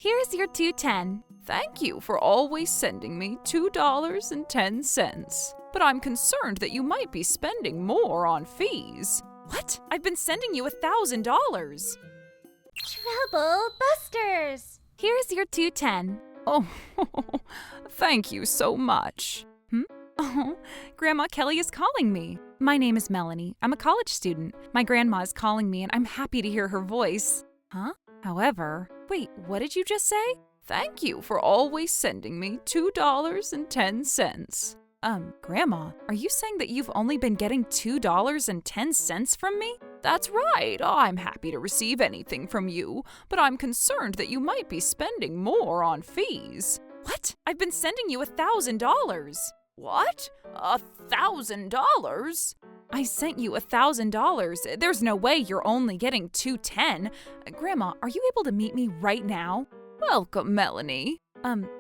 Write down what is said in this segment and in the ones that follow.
Here's your $2.10. Thank you for always sending me $2.10. But I'm concerned that you might be spending more on fees. What? I've been sending you $1,000. Trouble busters! Here's your $2.10. Oh, thank you so much. Oh, Grandma Kelly is calling me. My name is Melanie. I'm a college student. My grandma is calling me and I'm happy to hear her voice. Huh? However, wait, what did you just say? Thank you for always sending me $2.10. Grandma, are you saying that you've only been getting $2.10 from me? That's right. I'm happy to receive anything from you, but I'm concerned that you might be spending more on fees. What? I've been sending you $1,000. What? $1,000? I sent you $1,000. There's no way you're only getting $2.10. Grandma, are you able to meet me right now? Welcome, Melanie.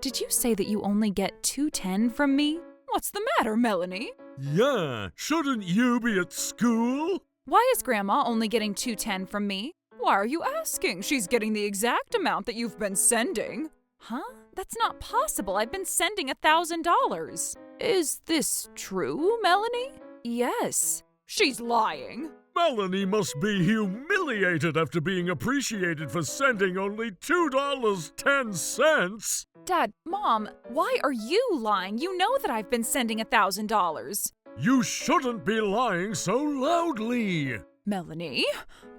Did you say that you only get $2.10 from me? What's the matter, Melanie? Yeah, shouldn't you be at school? Why is Grandma only getting $2.10 from me? Why are you asking? She's getting the exact amount that you've been sending. Huh? That's not possible. I've been sending $1,000. Is this true, Melanie? Yes. She's lying. Melanie must be humiliated after being appreciated for sending only $2.10. Dad, Mom, why are you lying? You know that I've been sending $1,000. You shouldn't be lying so loudly. Melanie,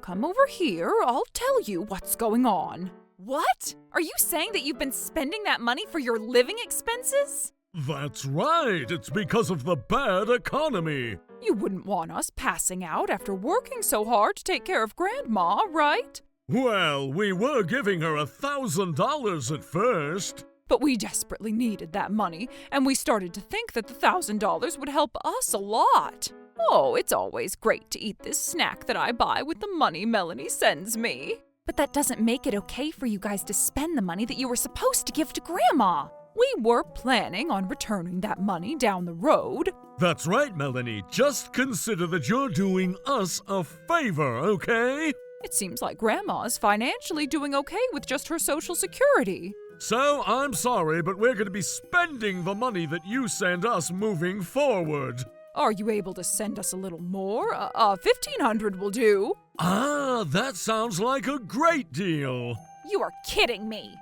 come over here. I'll tell you what's going on. What? Are you saying that you've been spending that money for your living expenses? That's right. It's because of the bad economy. You wouldn't want us passing out after working so hard to take care of Grandma, right? Well, we were giving her $1,000 at first. But we desperately needed that money, and we started to think that the $1,000 would help us a lot. Oh, it's always great to eat this snack that I buy with the money Melanie sends me. But that doesn't make it okay for you guys to spend the money that you were supposed to give to Grandma. We were planning on returning that money down the road. That's right, Melanie. Just consider that you're doing us a favor, okay? It seems like Grandma's financially doing okay with just her Social Security. So, I'm sorry, but we're going to be spending the money that you send us moving forward. Are you able to send us a little more? $1,500 will do. Ah, that sounds like a great deal. You are kidding me.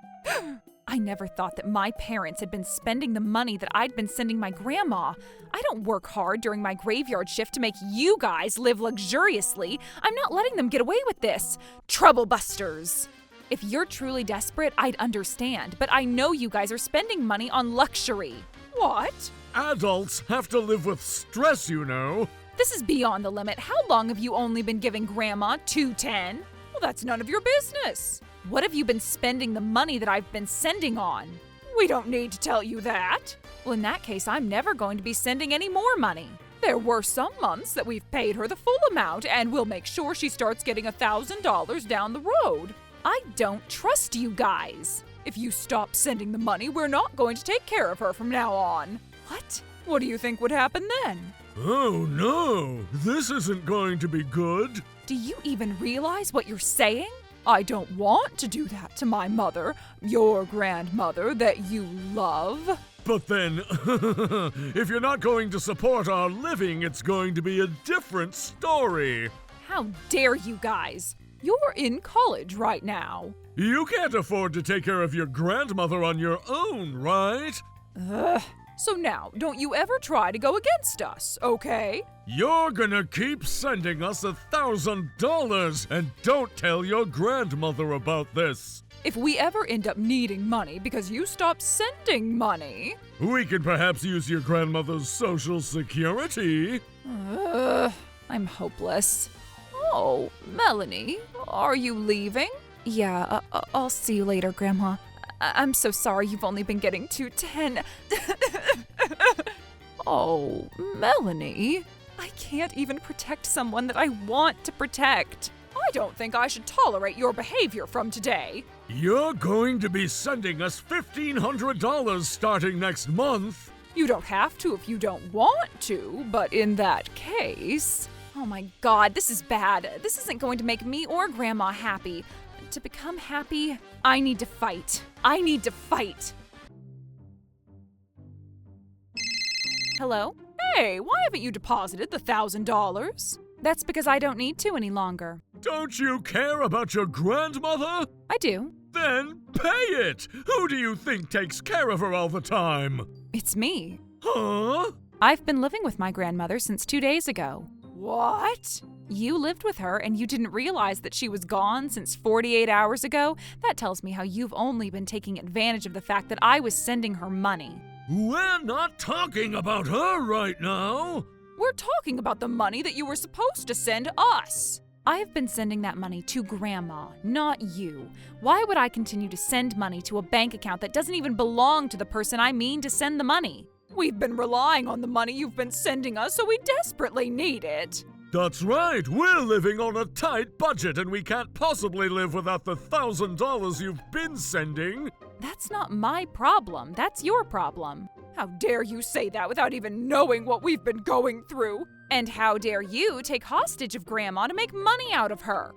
I never thought that my parents had been spending the money that I'd been sending my grandma. I don't work hard during my graveyard shift to make you guys live luxuriously. I'm not letting them get away with this. Trouble busters. If you're truly desperate, I'd understand, but I know you guys are spending money on luxury. What? Adults have to live with stress, you know. This is beyond the limit. How long have you only been giving Grandma $2.10? Well, that's none of your business. What have you been spending the money that I've been sending on? We don't need to tell you that. Well, in that case, I'm never going to be sending any more money. There were some months that we've paid her the full amount, and we'll make sure she starts getting $1,000 down the road. I don't trust you guys. If you stop sending the money, we're not going to take care of her from now on. What? What do you think would happen then? Oh no, this isn't going to be good. Do you even realize what you're saying? I don't want to do that to my mother, your grandmother that you love. But then, if you're not going to support our living, it's going to be a different story. How dare you guys? You're in college right now. You can't afford to take care of your grandmother on your own, right? So now, don't you ever try to go against us, okay? You're gonna keep sending us $1,000, and don't tell your grandmother about this. If we ever end up needing money because you stopped sending money... We can perhaps use your grandmother's Social Security. I'm hopeless. Oh, Melanie, are you leaving? Yeah, I'll see you later, Grandma. I'm so sorry you've only been getting $2.10. Oh, Melanie, I can't even protect someone that I want to protect. I don't think I should tolerate your behavior from today. You're going to be sending us $1,500 starting next month. You don't have to if you don't want to, but in that case... Oh my God, this is bad. This isn't going to make me or Grandma happy. To become happy, I need to fight. I need to fight. Hello? Hey, why haven't you deposited the $1,000? That's because I don't need to any longer. Don't you care about your grandmother? I do. Then pay it! Who do you think takes care of her all the time? It's me. Huh? I've been living with my grandmother since 2 days ago. What? You lived with her and you didn't realize that she was gone since 48 hours ago? That tells me how you've only been taking advantage of the fact that I was sending her money. We're not talking about her right now. We're talking about the money that you were supposed to send us. I have been sending that money to Grandma, not you. Why would I continue to send money to a bank account that doesn't even belong to the person I mean to send the money? We've been relying on the money you've been sending us, so we desperately need it. That's right. We're living on a tight budget and we can't possibly live without the $1,000 you've been sending. That's not my problem. That's your problem. How dare you say that without even knowing what we've been going through? And how dare you take hostage of Grandma to make money out of her?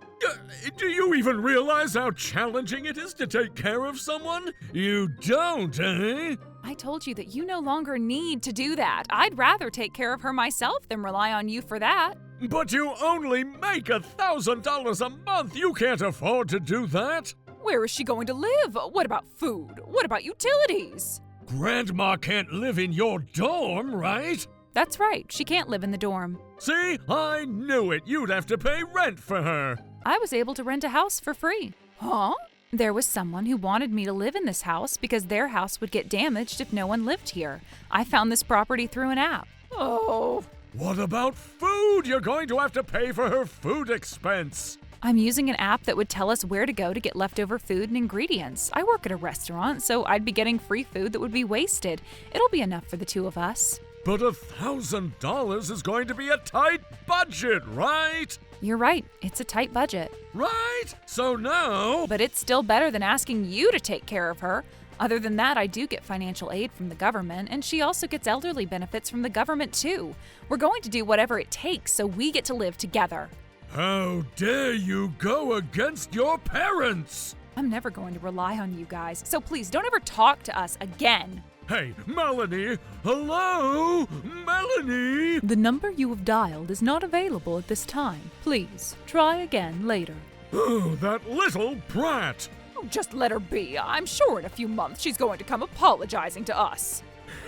Do you even realize how challenging it is to take care of someone? You don't, eh? I told you that you no longer need to do that. I'd rather take care of her myself than rely on you for that. But you only make $1,000 a month. You can't afford to do that. Where is she going to live? What about food? What about utilities? Grandma can't live in your dorm, right? That's right. She can't live in the dorm. See? I knew it. You'd have to pay rent for her. I was able to rent a house for free. Huh? There was someone who wanted me to live in this house because their house would get damaged if no one lived here. I found this property through an app. Oh. What about food? You're going to have to pay for her food expense. I'm using an app that would tell us where to go to get leftover food and ingredients. I work at a restaurant, so I'd be getting free food that would be wasted. It'll be enough for the two of us. But $1,000 is going to be a tight budget, right? You're right. It's a tight budget. Right? So now... But it's still better than asking you to take care of her. Other than that, I do get financial aid from the government, and she also gets elderly benefits from the government too. We're going to do whatever it takes so we get to live together. How dare you go against your parents? I'm never going to rely on you guys, so please don't ever talk to us again. Hey, Melanie! Hello? Melanie! The number you have dialed is not available at this time. Please, try again later. Oh, that little brat! Oh, just let her be. I'm sure in a few months she's going to come apologizing to us.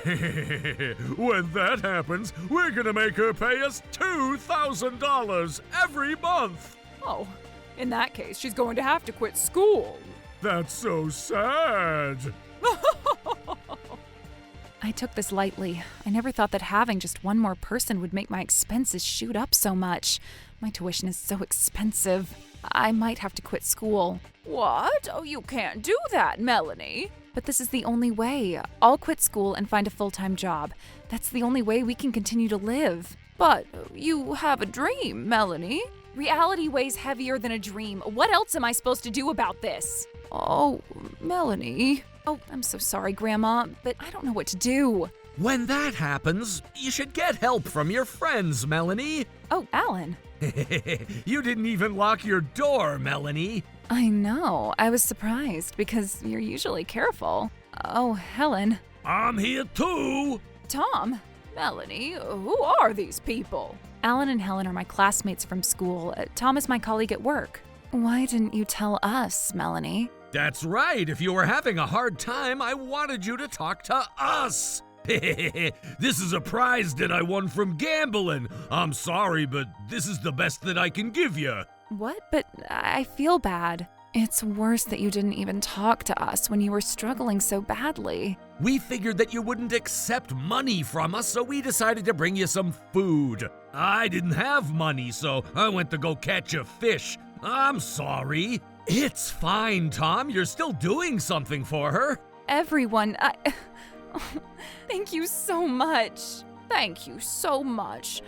When that happens, we're gonna make her pay us $2,000 every month! Oh, in that case, she's going to have to quit school. That's so sad! I took this lightly. I never thought that having just one more person would make my expenses shoot up so much. My tuition is so expensive. I might have to quit school. What? Oh, you can't do that, Melanie. But this is the only way. I'll quit school and find a full-time job. That's the only way we can continue to live. But you have a dream, Melanie. Reality weighs heavier than a dream. What else am I supposed to do about this? Oh, Melanie. Oh, I'm so sorry, Grandma, but I don't know what to do. When that happens, you should get help from your friends, Melanie. Oh, Alan. You didn't even lock your door, Melanie. I know. I was surprised because you're usually careful. Oh, Helen. I'm here too! Tom. Melanie, who are these people? Alan and Helen are my classmates from school. Tom is my colleague at work. Why didn't you tell us, Melanie? That's right. If you were having a hard time, I wanted you to talk to us. This is a prize that I won from gambling. I'm sorry, but this is the best that I can give you. What? But I feel bad. It's worse that you didn't even talk to us when you were struggling so badly. We figured that you wouldn't accept money from us, so we decided to bring you some food. I didn't have money, so I went to go catch a fish. I'm sorry. It's fine, Tom. You're still doing something for her. Everyone, thank you so much. Thank you so much.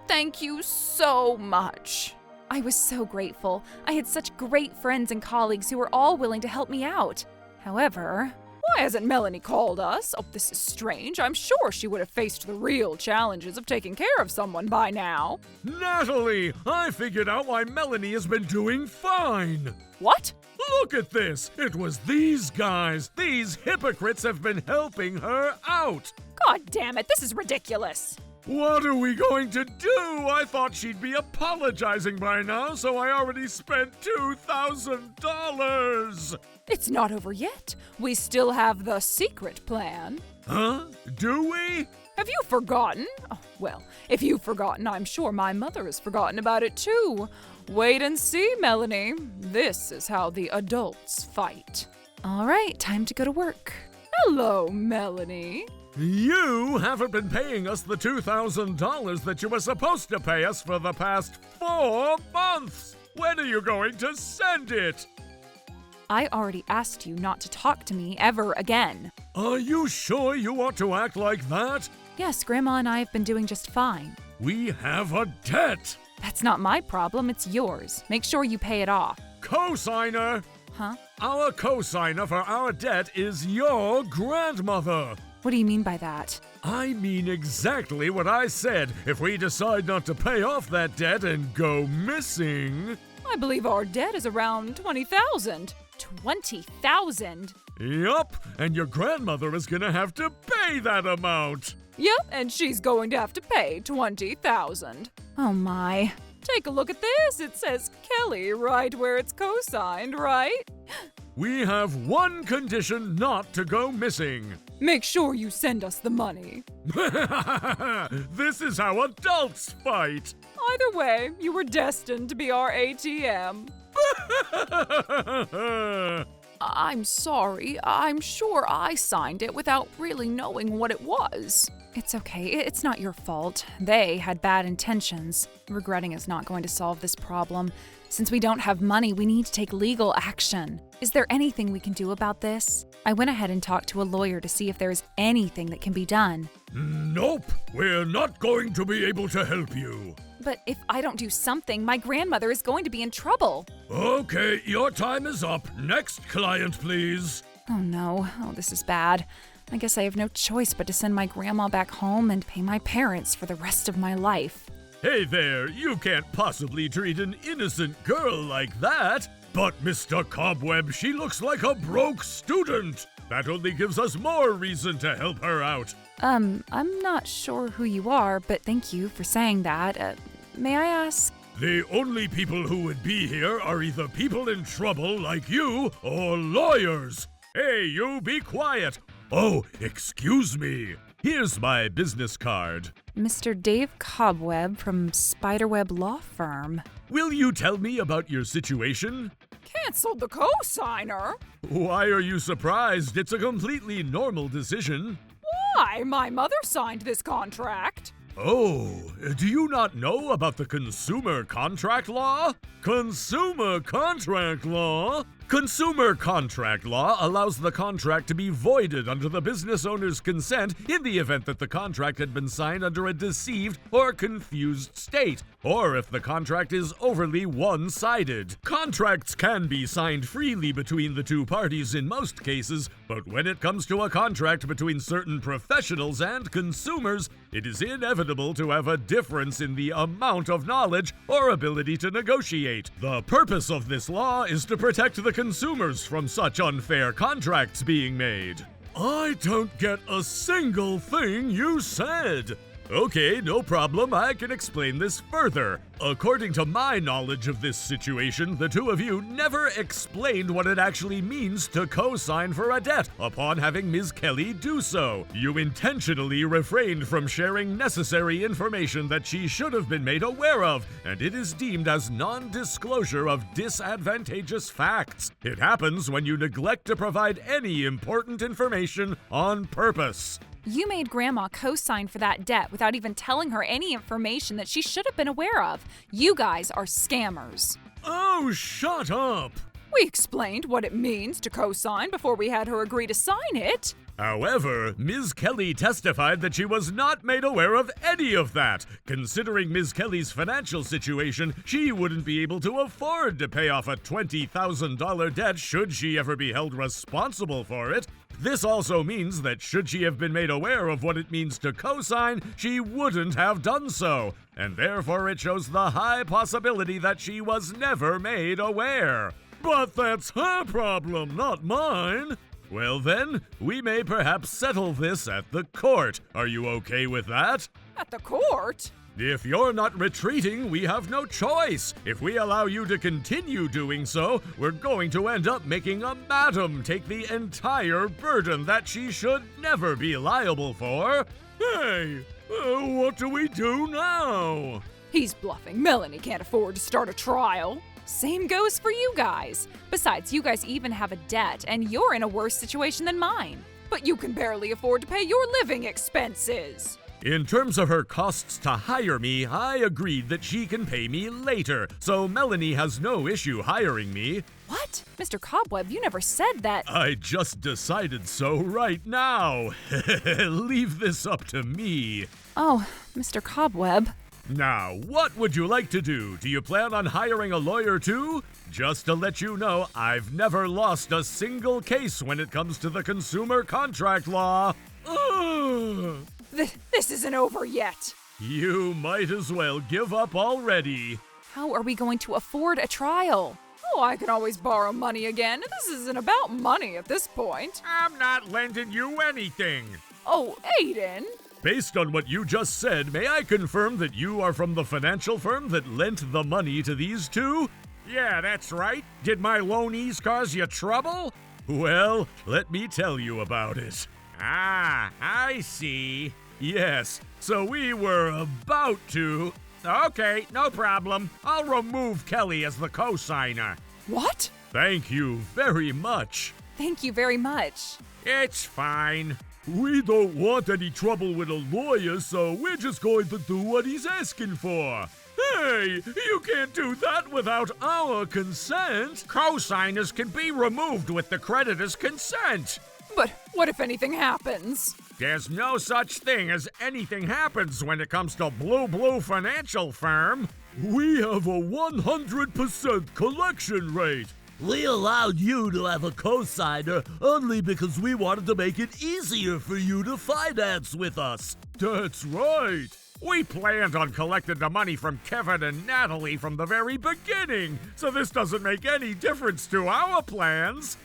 Thank you so much. I was so grateful. I had such great friends and colleagues who were all willing to help me out. However, Why hasn't Melanie called us? Oh, this is strange. I'm sure she would have faced the real challenges of taking care of someone by now. Natalie, I figured out why Melanie has been doing fine. What? Look at this. It was these guys. These hypocrites have been helping her out. God damn it, this is ridiculous. What are we going to do? I thought she'd be apologizing by now, so I already spent $2,000. It's not over yet. We still have the secret plan. Huh? Do we? Have you forgotten? Oh, well, if you've forgotten, I'm sure my mother has forgotten about it too. Wait and see, Melanie. This is how the adults fight. All right, time to go to work. Hello, Melanie. You haven't been paying us the $2,000 that you were supposed to pay us for the past 4 months. When are you going to send it? I already asked you not to talk to me ever again. Are you sure you want to act like that? Yes, Grandma and I have been doing just fine. We have a debt. That's not my problem, it's yours. Make sure you pay it off. Cosigner. Huh? Our cosigner for our debt is your grandmother. What do you mean by that? I mean exactly what I said. If we decide not to pay off that debt and go missing... I believe our debt is around $20,000. $20,000? Yup, and your grandmother is gonna have to pay that amount. Yep, and she's going to have to pay $20,000. Oh my. Take a look at this. It says Kelly right where it's co-signed, right? We have one condition not to go missing. Make sure you send us the money. This is how adults fight. Either way, you were destined to be our ATM. I'm sorry. I'm sure I signed it without really knowing what it was. It's okay. It's not your fault. They had bad intentions. Regretting is not going to solve this problem. Since we don't have money, we need to take legal action. Is there anything we can do about this? I went ahead and talked to a lawyer to see if there is anything that can be done. Nope, we're not going to be able to help you. But if I don't do something, my grandmother is going to be in trouble. Okay, your time is up. Next client, please. Oh no. Oh, this is bad. I guess I have no choice but to send my grandma back home and pay my parents for the rest of my life. Hey there, you can't possibly treat an innocent girl like that. But Mr. Cobweb, she looks like a broke student. That only gives us more reason to help her out. I'm not sure who you are, but thank you for saying that. May I ask? The only people who would be here are either people in trouble like you or lawyers. Hey, you be quiet. Oh, excuse me. Here's my business card. Mr. Dave Cobweb from Spiderweb Law Firm. Will you tell me about your situation? Canceled the co-signer? Why are you surprised? It's a completely normal decision. Why? My mother signed this contract. Oh, do you not know about the consumer contract law? Consumer contract law? Consumer contract law allows the contract to be voided under the business owner's consent in the event that the contract had been signed under a deceived or confused state, or if the contract is overly one-sided. Contracts can be signed freely between the two parties in most cases, but when it comes to a contract between certain professionals and consumers, it is inevitable to have a difference in the amount of knowledge or ability to negotiate. The purpose of this law is to protect the consumers from such unfair contracts being made. I don't get a single thing you said. Okay, no problem. I can explain this further. According to my knowledge of this situation, the two of you never explained what it actually means to co-sign for a debt upon having Ms. Kelly do so. You intentionally refrained from sharing necessary information that she should have been made aware of, and it is deemed as non-disclosure of disadvantageous facts. It happens when you neglect to provide any important information on purpose. You made Grandma co-sign for that debt without even telling her any information that she should have been aware of. You guys are scammers. Oh, shut up! We explained what it means to co-sign before we had her agree to sign it. However, Ms. Kelly testified that she was not made aware of any of that. Considering Ms. Kelly's financial situation, she wouldn't be able to afford to pay off a $20,000 debt should she ever be held responsible for it. This also means that should she have been made aware of what it means to co-sign, she wouldn't have done so, and therefore it shows the high possibility that she was never made aware. But that's her problem, not mine. Well then, we may perhaps settle this at the court. Are you okay with that? At the court? If you're not retreating, we have no choice. If we allow you to continue doing so, we're going to end up making a madam take the entire burden that she should never be liable for. Hey, what do we do now? He's bluffing. Melanie can't afford to start a trial. Same goes for you guys. Besides, you guys even have a debt, and you're in a worse situation than mine. But you can barely afford to pay your living expenses. In terms of her costs to hire me, I agreed that she can pay me later, so Melanie has no issue hiring me. What? Mr. Cobweb, you never said that. I just decided so right now. Leave this up to me. Oh, Mr. Cobweb. Now, what would you like to do? Do you plan on hiring a lawyer too? Just to let you know, I've never lost a single case when it comes to the consumer contract law. Ugh. This isn't over yet. You might as well give up already. How are we going to afford a trial? Oh, I can always borrow money again. This isn't about money at this point. I'm not lending you anything. Oh, Aiden. Based on what you just said, may I confirm that you are from the financial firm that lent the money to these two? Yeah, that's right. Did my loanees cause you trouble? Well, let me tell you about it. Ah, I see. Yes, so we were about to... Okay, no problem. I'll remove Kelly as the co-signer. What? Thank you very much. Thank you very much. It's fine. We don't want any trouble with a lawyer, so we're just going to do what he's asking for. Hey, you can't do that without our consent. Co-signers can be removed with the creditor's consent. But what if anything happens? There's no such thing as anything happens when it comes to Blue Financial Firm. We have a 100% collection rate. We allowed you to have a cosigner only because we wanted to make it easier for you to finance with us. That's right. We planned on collecting the money from Kevin and Natalie from the very beginning, so this doesn't make any difference to our plans.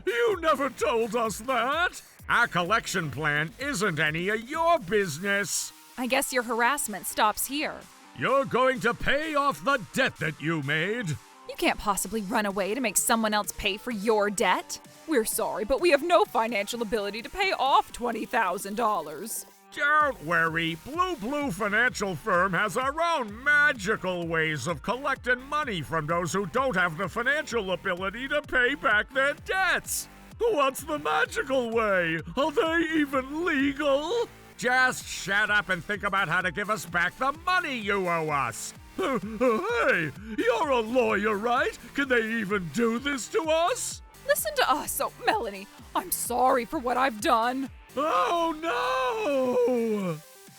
You never told us that. Our collection plan isn't any of your business. I guess your harassment stops here. You're going to pay off the debt that you made. You can't possibly run away to make someone else pay for your debt. We're sorry, but we have no financial ability to pay off $20,000. Don't worry, Blue Financial Firm has our own magical ways of collecting money from those who don't have the financial ability to pay back their debts. What's the magical way? Are they even legal? Just shut up and think about how to give us back the money you owe us. Hey, you're a lawyer, right? Can they even do this to us? Listen to us. Oh, Melanie, I'm sorry for what I've done. Oh, no!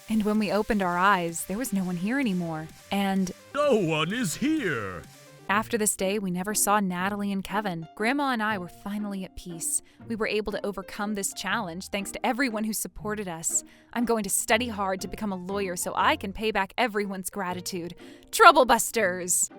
And when we opened our eyes, there was no one here anymore. And no one is here. After this day, we never saw Natalie and Kevin. Grandma and I were finally at peace. We were able to overcome this challenge thanks to everyone who supported us. I'm going to study hard to become a lawyer so I can pay back everyone's gratitude. Trouble Busters!